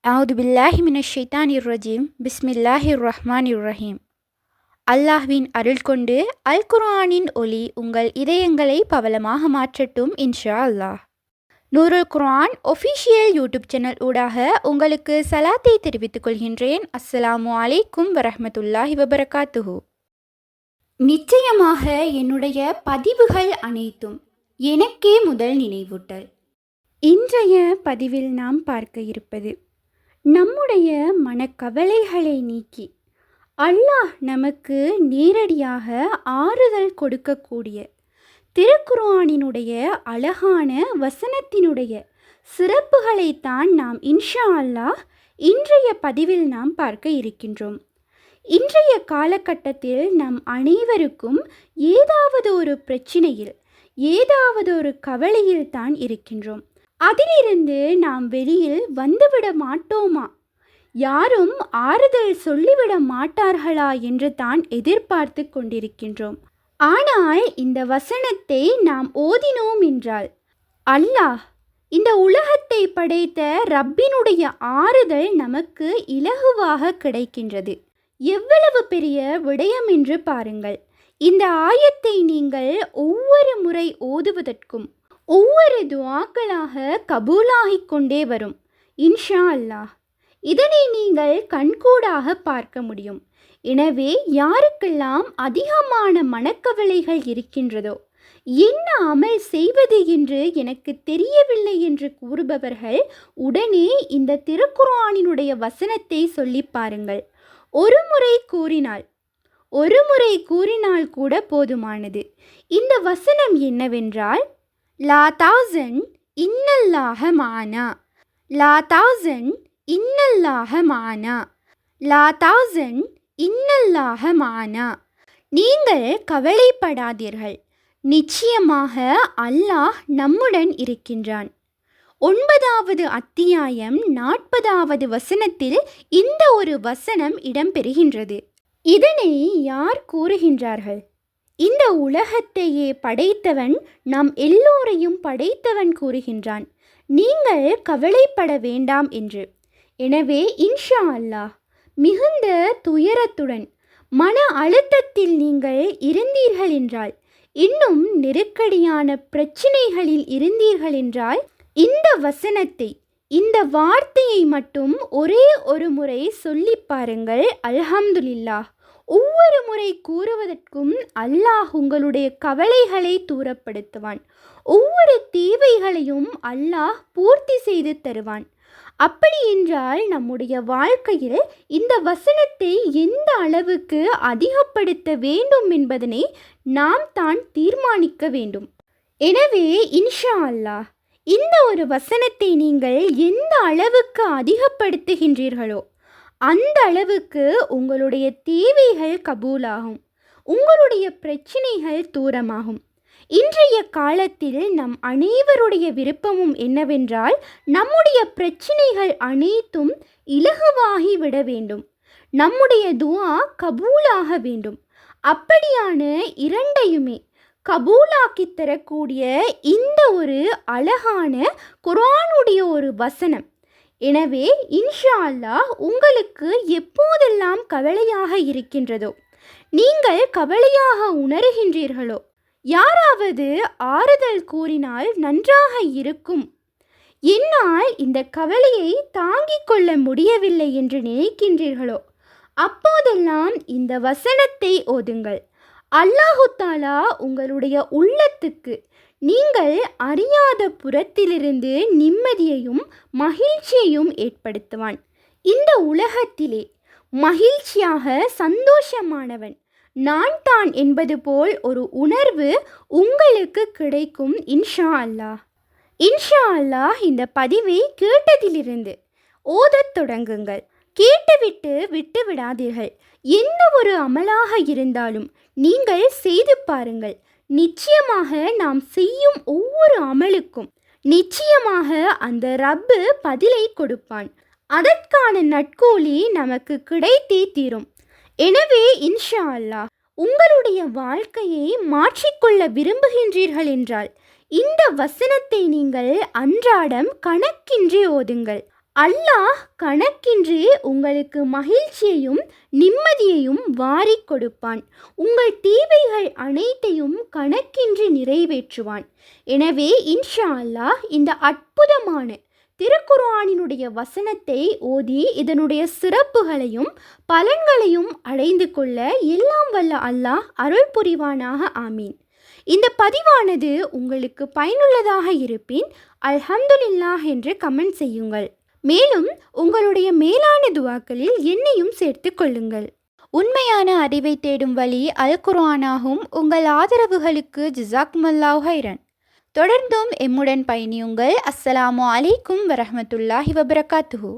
அவுது பில்லாஹி மினஷ் ஷைத்தானிர் ரஜீம் பிஸ்மில்லாஹிர் ரஹ்மானிர் ரஹீம். அல்லாஹ்வின் அருள் கொண்டு அல் குர்ஆனின் ஒளி உங்கள் இதயங்களை பவளமாக மாற்றட்டும் இன்ஷா அல்லாஹ். நூருல் குர்ஆன் ஒஃபிஷியல் யூடியூப் சேனல் ஊடாக உங்களுக்கு சலாத்தை தெரிவித்துக் கொள்கின்றேன். அஸ்ஸலாமு அலைக்கும் வரஹ்மத்துல்லாஹி வபரகாத்துஹு. நிச்சயமாக என்னுடைய பதிவுகள் அனைத்தும் எனக்கே முதல் நினைவூட்டல். இன்றைய பதிவில் நாம் பார்க்க இருப்பது, நம்முடைய மனக்கவலைகளை நீக்கி அல்லாஹ் நமக்கு நேரடியாக ஆறுதல் கொடுக்கக்கூடிய திருக்குர்ஆனினுடைய அழகான வசனத்தினுடைய சிறப்புகளைத்தான் நாம் இன்ஷா அல்லாஹ் இன்றைய பதிவில் நாம் பார்க்க இருக்கின்றோம். இன்றைய காலகட்டத்தில் நம் அனைவருக்கும் ஏதாவது ஒரு பிரச்சினையில், ஏதாவது ஒரு கவலையில் தான் இருக்கின்றோம். அதிலிருந்து நாம் வெளியில் வந்துவிட மாட்டோமா, யாரும் ஆறுதல் சொல்லிவிட மாட்டார்களா என்று தான் எதிர்பார்த்து கொண்டிருக்கின்றோம். ஆனால் இந்த வசனத்தை நாம் ஓதினோம் என்றால் அல்லாஹ், இந்த உலகத்தை படைத்த ரப்பினுடைய ஆறுதல் நமக்கு இலகுவாக கிடைக்கின்றது. எவ்வளவு பெரிய விடயம் என்று பாருங்கள். இந்த ஆயத்தை நீங்கள் ஒவ்வொரு முறை ஓதுவதற்கும் ஒவ்வொரு துஆக்களாக கபூலாகிக் கொண்டே வரும் இன்ஷா அல்லாஹ். இதனை நீங்கள் கண்கூடாக பார்க்க முடியும். எனவே யாருக்கெல்லாம் அதிகமான மனக்கவலைகள் இருக்கின்றதோ, என்ன அமல் செய்வது என்று எனக்கு தெரியவில்லை என்று கூறுபவர்கள் உடனே இந்த திருக்குர்ஆனினுடைய வசனத்தை சொல்லி பாருங்கள். ஒரு முறை கூறினால் கூட போதுமானது. இந்த வசனம் என்னவென்றால், லா தஹ்சன் இன்னல்லாஹ மஅனா, லா தஹ்சன் இன்னல்லாஹ மஅனா, லா தஹ்சன் இன்னல்லாஹ மஅனா. நீங்கள் கவலைப்படாதீர்கள், நிச்சயமாக அல்லாஹ் நம்முடன் இருக்கின்றான். 9வது அத்தியாயம் 40வது வசனத்தில் இந்த ஒரு வசனம் இடம்பெறுகின்றது. இதனை யார் கூறுகின்றார்கள்? இந்த உலகத்தையே படைத்தவன், நம் எல்லோரையும் படைத்தவன் கூறுகின்றான், நீங்கள் கவலைப்பட வேண்டாம் என்று. எனவே இன்ஷா அல்லாஹ், மிகுந்த துயரத்துடன் மன அழுத்தத்தில் நீங்கள் இருந்தீர்கள் என்றால், இன்னும் நெருக்கடியான பிரச்சினைகளில் இருந்தீர்கள் என்றால், இந்த வசனத்தை, இந்த வார்த்தையை மட்டும் ஒரே ஒரு முறை சொல்லி பாருங்கள். அல்ஹம்துலில்லாஹ். ஒவ்வொரு முறை கூறுவதற்கும் அல்லாஹ் உங்களுடைய கவலைகளை தூரப்படுத்துவான். ஒவ்வொரு தேவைகளையும் அல்லாஹ் பூர்த்தி செய்து தருவான். அப்படி என்றால் நம்முடைய வாழ்க்கையில் இந்த வசனத்தை எந்த அளவுக்கு அதிகப்படுத்த வேண்டும் என்பதனை நாம் தான் தீர்மானிக்க வேண்டும். எனவே இன்ஷா அல்லாஹ், இந்த ஒரு வசனத்தை நீங்கள் எந்த அளவுக்கு அதிகப்படுத்துகின்றீர்களோ அந்த அளவுக்கு உங்களுடைய தேவைகள் கபூலாகும், உங்களுடைய பிரச்சினைகள் தூரமாகும். இன்றைய காலத்தில் நம் அனைவருடைய விருப்பமும் என்னவென்றால், நம்முடைய பிரச்சினைகள் அனைத்தும் இலகுவாகி விட வேண்டும், நம்முடைய துஆ கபூலாக வேண்டும். அப்படியான இரண்டையுமே கபூலாக்கி தரக்கூடிய இந்த ஒரு அழகான குர்ஆனுடைய ஒரு வசனம். எனவே இன்ஷா அல்லாஹ், உங்களுக்கு எப்போதெல்லாம் கவலையாக இருக்கின்றதோ, நீங்கள் கவலையாக உணர்கின்றீர்களோ, யாராவது ஆறுதல் கூறினால் நன்றாக இருக்கும், என்னால் இந்த கவலையை தாங்கிக் கொள்ள முடியவில்லை என்று நினைக்கின்றீர்களோ, அப்போதெல்லாம் இந்த வசனத்தை ஓதுங்கள். அல்லாஹு தாலா உங்களுடைய உள்ளத்துக்கு நீங்கள் அறியாத புறத்திலிருந்து நிம்மதியையும் மகிழ்ச்சியையும் ஏற்படுத்துவான். இந்த உலகத்திலே மகிழ்ச்சியாக சந்தோஷமானவன் நான் தான் என்பது போல் ஒரு உணர்வு உங்களுக்கு கிடைக்கும் இன்ஷா அல்லாஹ். இன்ஷா அல்லாஹ், இந்த பதிவை கேட்டதிலிருந்து ஓதத் தொடங்குங்கள். கேட்டுவிட்டு விட்டு விடாதீர்கள். எந்த ஒரு அமலாக இருந்தாலும் நீங்கள் செய்து பாருங்கள். நிச்சயமாக நாம் செய்யும் ஒவ்வொரு அமலுக்கும் நிச்சயமாக அந்த ரப்பு பதிலை கொடுப்பான். அதற்கான நற்கூலி நமக்கு கிடைத்தே தீரும். எனவே இன்ஷா அல்லாஹ், உங்களுடைய வாழ்க்கையை மாற்றிக்கொள்ள விரும்புகின்றீர்கள் என்றால் இந்த வசனத்தை நீங்கள் அன்றாடம் கணக்கின்றி ஓதுங்கள். அல்லாஹ் கணக்கின்றி உங்களுக்கு மகிழ்ச்சியையும் நிம்மதியையும் வாரிக் கொடுப்பான். உங்கள் தேவைகள் அனைத்தையும் கணக்கின்றி நிறைவேற்றுவான். எனவே இன்ஷா அல்லாஹ் இந்த அற்புதமான திருக்குர்ஆனினுடைய வசனத்தை ஓதி இதனுடைய சிறப்புகளையும் பலன்களையும் அடைந்து கொள்ள எல்லாம் வல்ல அல்லாஹ் அருள் புரிவானாக. ஆமீன். இந்த பதிவானது உங்களுக்கு பயனுள்ளதாக இருப்பின் அல்ஹம்துலில்லாஹ் என்று கமெண்ட் செய்யுங்கள். மேலும் உங்களுடைய மேலான துவாக்களில் என்னையும் சேர்த்து கொள்ளுங்கள். உண்மையான அறிவை தேடும் வழி அல் குர்ஆனாகும். உங்கள் ஆதரவுகளுக்கு ஜஸாக்குமுல்லாஹ் ஹைரன். தொடர்ந்தும் எம்முடன் பயணியுங்கள். அஸ்ஸலாமு அலைக்கும் வரஹ்மத்துல்லாஹி வபரகாத்துஹு.